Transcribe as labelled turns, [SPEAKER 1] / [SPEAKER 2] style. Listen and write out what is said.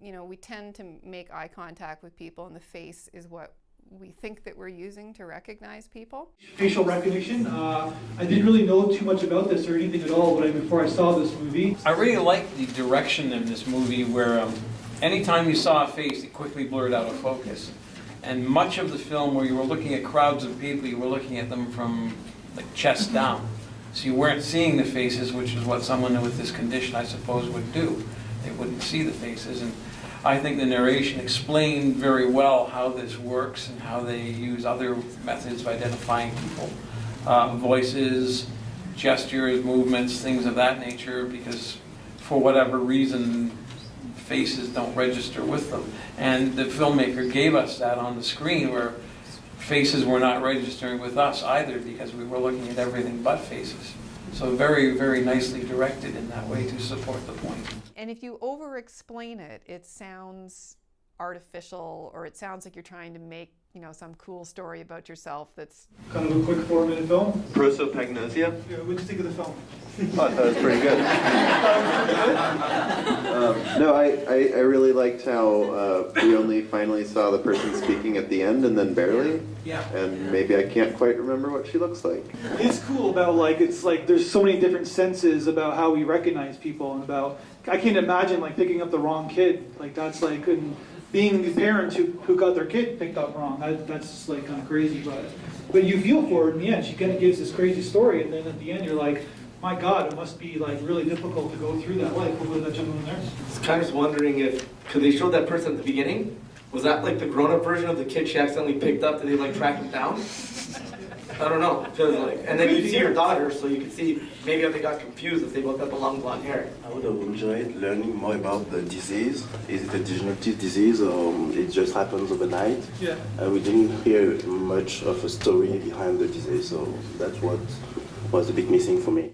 [SPEAKER 1] we tend to make eye contact with people, and the face is what we think that we're using to recognize people.
[SPEAKER 2] Facial recognition. I didn't really know too much about this or anything at all before I saw this movie.
[SPEAKER 3] I really liked the direction of this movie where anytime you saw a face, it quickly blurred out of focus. And much of the film where you were looking at crowds of people, you were looking at them from like chest down. So you weren't seeing the faces, which is what someone with this condition, I suppose, would do. They wouldn't see the faces. And I think the narration explained very well how this works and how they use other methods of identifying people. Voices, gestures, movements, things of that nature, because for whatever reason, faces don't register with them. And the filmmaker gave us that on the screen where faces were not registering with us either because we were looking at everything but faces. So very, very nicely directed in that way to support the point.
[SPEAKER 1] And if you over-explain it, it sounds artificial, or it sounds like you're trying to make, some cool story about yourself that's...
[SPEAKER 2] Kind of a quick 4-minute film.
[SPEAKER 4] Prosopagnosia.
[SPEAKER 2] Yeah, what did you think of the film?
[SPEAKER 4] Oh, I thought it was pretty good. No, I really liked how we only finally saw the person speaking at the end and then barely.
[SPEAKER 2] Yeah.
[SPEAKER 4] And maybe I can't quite remember what she looks like.
[SPEAKER 2] It's cool about it's like there's so many different senses about how we recognize people, and about, I can't imagine picking up the wrong kid. That's and being the parents who got their kid picked up wrong. That's just kind of crazy, but you feel for her in the end. She kind of gives this crazy story, and then at the end you're like, my God, it must be really difficult to go through that life. What was that gentleman there?
[SPEAKER 5] I was kind of wondering because they showed that person at the beginning, was that the grown-up version of the kid she accidentally picked up? Did they track him down? I don't know. And then you see your daughter, so you can see maybe if they got confused if they both had the long blonde hair.
[SPEAKER 6] I would have enjoyed learning more about the disease. Is it a degenerative disease or it just happens overnight?
[SPEAKER 2] Yeah.
[SPEAKER 6] We didn't hear much of a story behind the disease, so that's what was a bit missing for me.